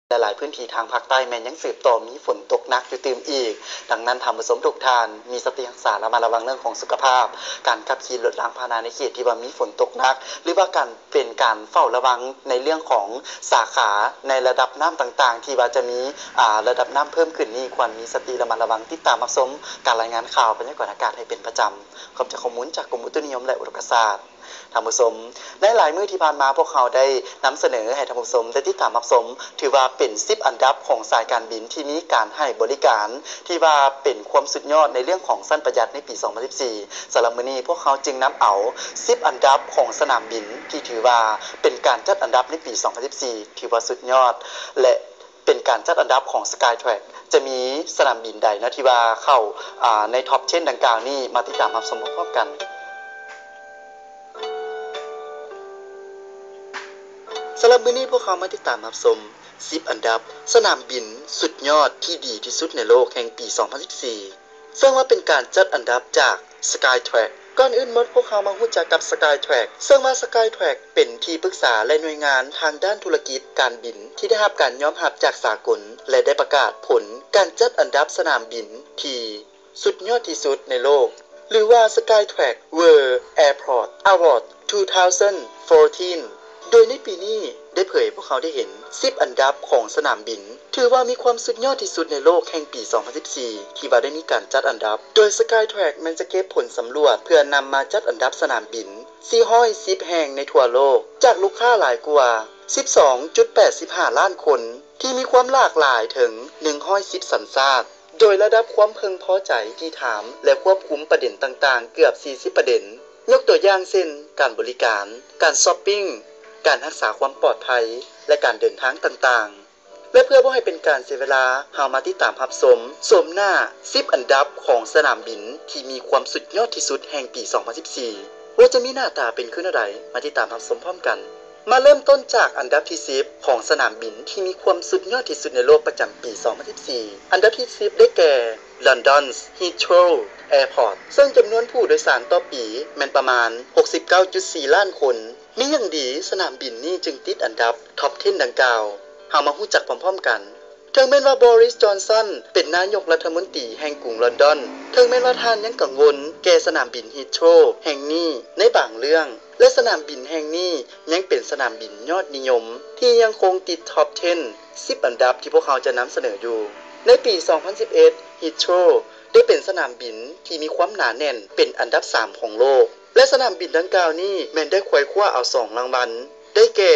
หลายพื้นที่ทางภาคใต้แม้นยังสืบต่อมีฝนตกหนักอยู่ตื่มอีกดังนั้นท่านผู้ชมทุกท่านมีสติรักษาระมัดระวังเรื่องของสุขภาพการขับขี่รถล้างพาหนะในเขตที่ว่ามีฝนตกหนักหรือว่าการเฝ้าระวังในเรื่องของสาขาในระดับน้ำต่างๆที่ว่าจะมีระดับน้ำเพิ่มขึ้นนี่ควรมีสติระมัดระวังติดตามรับชมการรายงานข่าวพยากรณ์อากาศให้เป็นประจำขอบจากข้อมูลจากกรมอุตุนิยมและอุตุศาสตร์ท่านผู้ชมในหลายมื้อที่ผ่านมาพวกเขาได้นำเสนอให้ท่านผู้ชมได้ติดตามรับชมถือว่าเป็น10อันดับของสายการบินที่มีการให้บริการที่ว่าเป็นความสุดยอดในเรื่องของสั้นประหยัดในปี2014สำหรับมื้อนี้พวกเขาจึงนำเอา10อันดับของสนามบินที่ถือว่าเป็นการจัดอันดับในปี2014ที่ว่าสุดยอดและเป็นการจัดอันดับของ Skytrack จะมีสนามบินใดนะที่ว่าเข้าในท็อป10ดังกล่าวนี้มาติดตามรับชมพร้อมกันสำหรับมื้อนี้พวกเขามาติดตามรับชม10อันดับสนามบินสุดยอดที่ดีที่สุดในโลกแห่งปี2014ซึ่งว่าเป็นการจัดอันดับจาก Skytrack ก่อนอื่นหมดพวกเขามารู้จักกับ Skytrack ซึ่งว่า Skytrack เป็นที่ปรึกษาและหน่วยงานทางด้านธุรกิจการบินที่ได้รับการยอมรับจากสากลและได้ประกาศผลการจัดอันดับสนามบินที่สุดยอดที่สุดในโลกหรือว่า Skytrack World Airport Award 2014โดยในปีนี้ได้เผยพวกเขาได้เห็น10อันดับของสนามบินถือว่ามีความสุดยอดที่สุดในโลกแห่งปี2014ที่ว่าได้มีการจัดอันดับโดย Skytrack มันจะเก็บผลสำรวจเพื่อนำมาจัดอันดับสนามบิน410แห่งในทั่วโลกจากลูกค้าหลายกว่า 12.85 ล้านคนที่มีความหลากหลายถึง110สัญชาติโดยระดับความพึงพอใจที่ถามและควบคุมประเด็นต่างๆเกือบ40ประเด็นยกตัวอย่างเช่นการบริการการช้อปปิ้งการรักษาความปลอดภัยและการเดินทางต่างๆและเพื่อบ่ให้เป็นการเสียเวลาเฮามาติดตามรับชมหน้า10อันดับของสนามบินที่มีความสุดยอดที่สุดแห่งปี2014ว่าจะมีหน้าตาเป็นขึ้นอะไรมาติดตามรับชมพร้อมกันมาเริ่มต้นจากอันดับที่10ของสนามบินที่มีความสุดยอดที่สุดในโลกประจำปี2014อันดับที่10ได้แก่ London's Heathrow Airport ซึ่งจำนวนผู้โดยสารต่อปีแม่นประมาณ 69.4 ล้านคนมีอย่างดีสนามบินนี้จึงติดอันดับท็อป10ดังกล่าวเฮามาฮู้จักพร้อมๆกันถึงแม้นว่าบริสจอนสันเป็นนายกรัฐมนตรีแห่งกรุงลอนดอนถึงแม้นว่าท่านยังกังวลแก่สนามบินฮีโธรแห่งนี้ในบางเรื่องและสนามบินแห่งนี้ยังเป็นสนามบินยอดนิยมที่ยังคงติดท็อป10อันดับที่พวกเขาจะนำเสนออยู่ในปี2011ฮีโธรได้เป็นสนามบินที่มีความหนาแน่นเป็นอันดับ3ของโลกและสนามบินดังกล่าวนี้แม้นได้ควยคว้าเอา2รางวัลได้แก่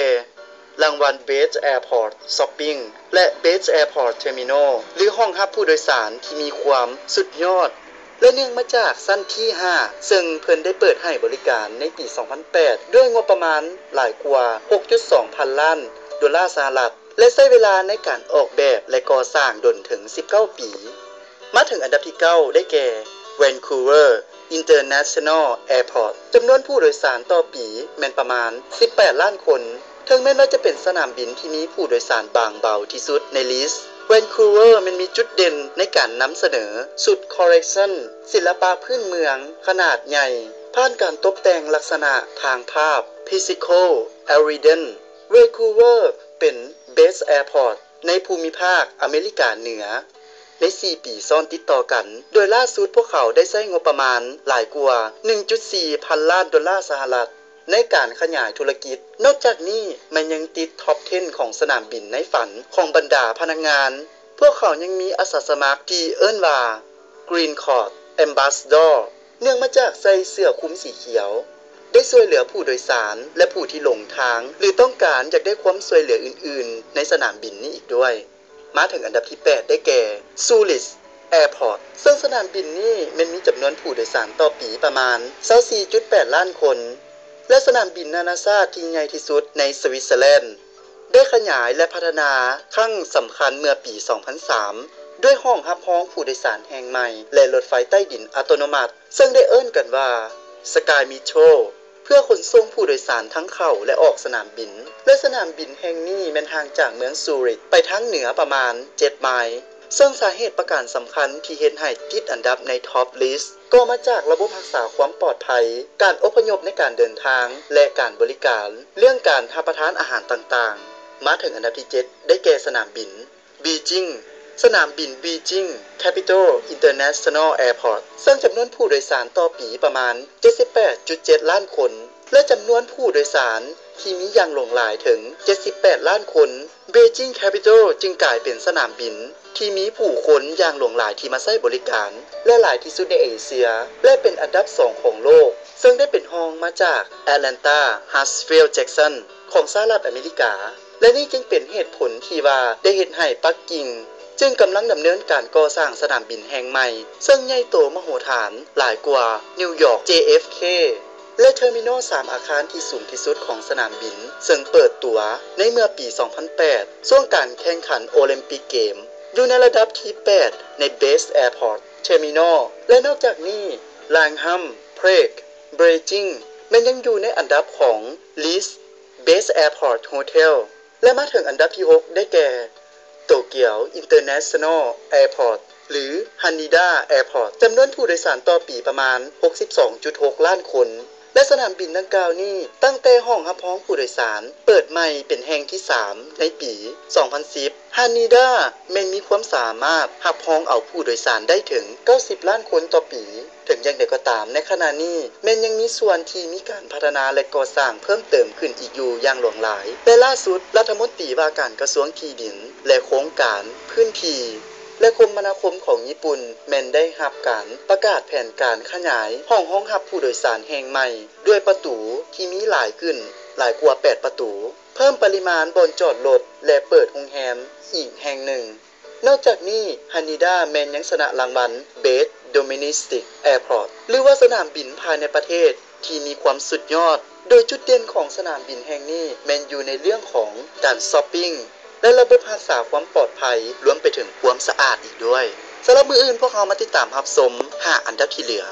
รางวัล Best Airport Shopping และ Best Airport Terminal หรือห้องรับผู้โดยสารที่มีความสุดยอดและเนื่องมาจากสั้นที่5ซึ่งเพิ่นได้เปิดให้บริการในปี2008ด้วยงบประมาณหลายกว่า 6.2 พันล้านดอลลาร์สหรัฐและใช้เวลาในการออกแบบและก่อสร้างดนถึง19ปีมาถึงอันดับที่9ได้แก่ Vancouver International Airport จำนวนผู้โดยสารต่อปีแม่นประมาณ18ล้านคนถึงแม้ว่าจะเป็นสนามบินที่มีผู้โดยสารบางเบาที่สุดในลิสต์ Vancouver มันมีจุดเด่นในการนำเสนอสุดคอลเลกชันศิลปะพื้นเมืองขนาดใหญ่ผ่านการตกแต่งลักษณะทางภาพ Physical Evidence Vancouver เป็น Best Airport ในภูมิภาคอเมริกาเหนือใน4ปีซ้อนติดต่อกันโดยล่าสุดพวกเขาได้ใช้งบประมาณหลายกว่า 1.4 พันล้านดอลลาร์สหรัฐในการขยายธุรกิจนอกจากนี้มันยังติดท็อป10ของสนามบินในฝันของบรรดาพนักงานพวกเขายังมีอาสาสมัครที่เอิ้นว่า Green Card Ambassador เนื่องมาจากใส่เสื้อคลุมสีเขียวได้ช่วยเหลือผู้โดยสารและผู้ที่หลงทางหรือต้องการอยากได้ความช่วยเหลืออื่นๆในสนามบินนี้อีกด้วยมาถึงอันดับที่8ได้แก่ Zurich Airport ซึ่งสนามบินนี้มันมีจำนวนผู้โดยสารต่อปีประมาณ 24.8 ล้านคนและสนามบินนานาชาติที่ใหญ่ที่สุดในสวิตเซอร์แลนด์ได้ขยายและพัฒนาครั้งสำคัญเมื่อปี 2003 ด้วยห้องรับรองผู้โดยสารแห่งใหม่และรถไฟใต้ดินอัตโนมัติซึ่งได้เอิ้นกันว่า Sky Metro เพื่อขนส่งผู้โดยสารทั้งเข้าและออกสนามบินและสนามบินแห่งนี้แม่นห่างจากเมืองซูริคไปทางเหนือประมาณ7ไมล์ซึ่งสาเหตุประการสำคัญที่เฮ็ดให้ติดอันดับในท็อปลิสต์ก็มาจากระบบรักษาความปลอดภัยการอพยพในการเดินทางและการบริการเรื่องการรับประทานอาหารต่างๆ มาถึงอันดับที่7ได้แก่สนามบินบีจิงสนามบินบีจิง Capital International Airport ซึ่งจำนวนผู้โดยสารต่อปีประมาณ 78.7 ล้านคนและจำนวนผู้โดยสารที่มีอย่างหลงหลายถึง 78 ล้านคน Beijing Capital จึงกลายเป็นสนามบินที่มีผู้คนอย่างหลงหลายที่มาใช้บริการและหลายที่สุดในเอเชียและเป็นอันดับ2ของโลกซึ่งได้เป็นรองมาจาก Atlanta Hartsfield Jackson ของสหรัฐอเมริกาและนี่จึงเป็นเหตุผลที่ว่าได้เฮ็ดให้ปักกิ่งจึงกำลังดำเนินการก่อสร้างสนามบินแห่งใหม่ซึ่งใหญ่โตมโหฬารหลายกว่านิวยอร์ก JFK และเทอร์มินอล3อาคารที่สูงที่สุดของสนามบินซึ่งเปิดตัวในเมื่อปี 2008 ช่วงการแข่งขันโอลิมปิกเกมอยู่ในระดับที่ 8 ใน Best Airport Terminal และนอกจากนี้ Langham Prague Beijing มันยังอยู่ในอันดับของ List Best Airport Hotel และมาถึงอันดับที่ 6 ได้แก่โตเกียว International Airport หรือ Haneda Airport จำนวนผู้โดยสารต่อปีประมาณ 62.6 ล้านคนและสนามบินดังกล่าวนี้ตั้งแต่ห้องรับรองผู้โดยสารเปิดใหม่เป็นแห่งที่ 3 ในปี 2010 Haneda แม้นมีความสามารถรับรองเอาผู้โดยสารได้ถึง 90 ล้านคนต่อปีถึงอย่างใดก็ตามในขณะนี้แม้นยังมีส่วนที่มีการพัฒนาและก่อสร้างเพิ่มเติมขึ้นอีกอยู่อย่างหลวงหลายและล่าสุดรัฐมนตรีว่าการกระทรวงที่ดินและโครงการพื้นที่และคมนาคมของญี่ปุ่นแม้นได้รับการประกาศแผนการขยายห้องรับผู้โดยสารแห่งใหม่ด้วยประตูที่มีหลายขึ้นหลายกว่า8ประตูเพิ่มปริมาณบนจอดรถและเปิดโรงแรมอีกแห่งหนึ่งนอกจากนี้ Haneda แม้นยังชนะรางวัล Best Domestic Airport หรือว่าสนามบินภายในประเทศที่มีความสุดยอดโดยจุดเด่นของสนามบินแห่งนี้แม้นอยู่ในเรื่องของการช้อปปิ้งและระบบรักษาความปลอดภัยรวมไปถึงความสะอาดอีกด้วยสำหรับมื้ออื่นพวกเรามาติดตามรับชม5อันดับที่เหลือ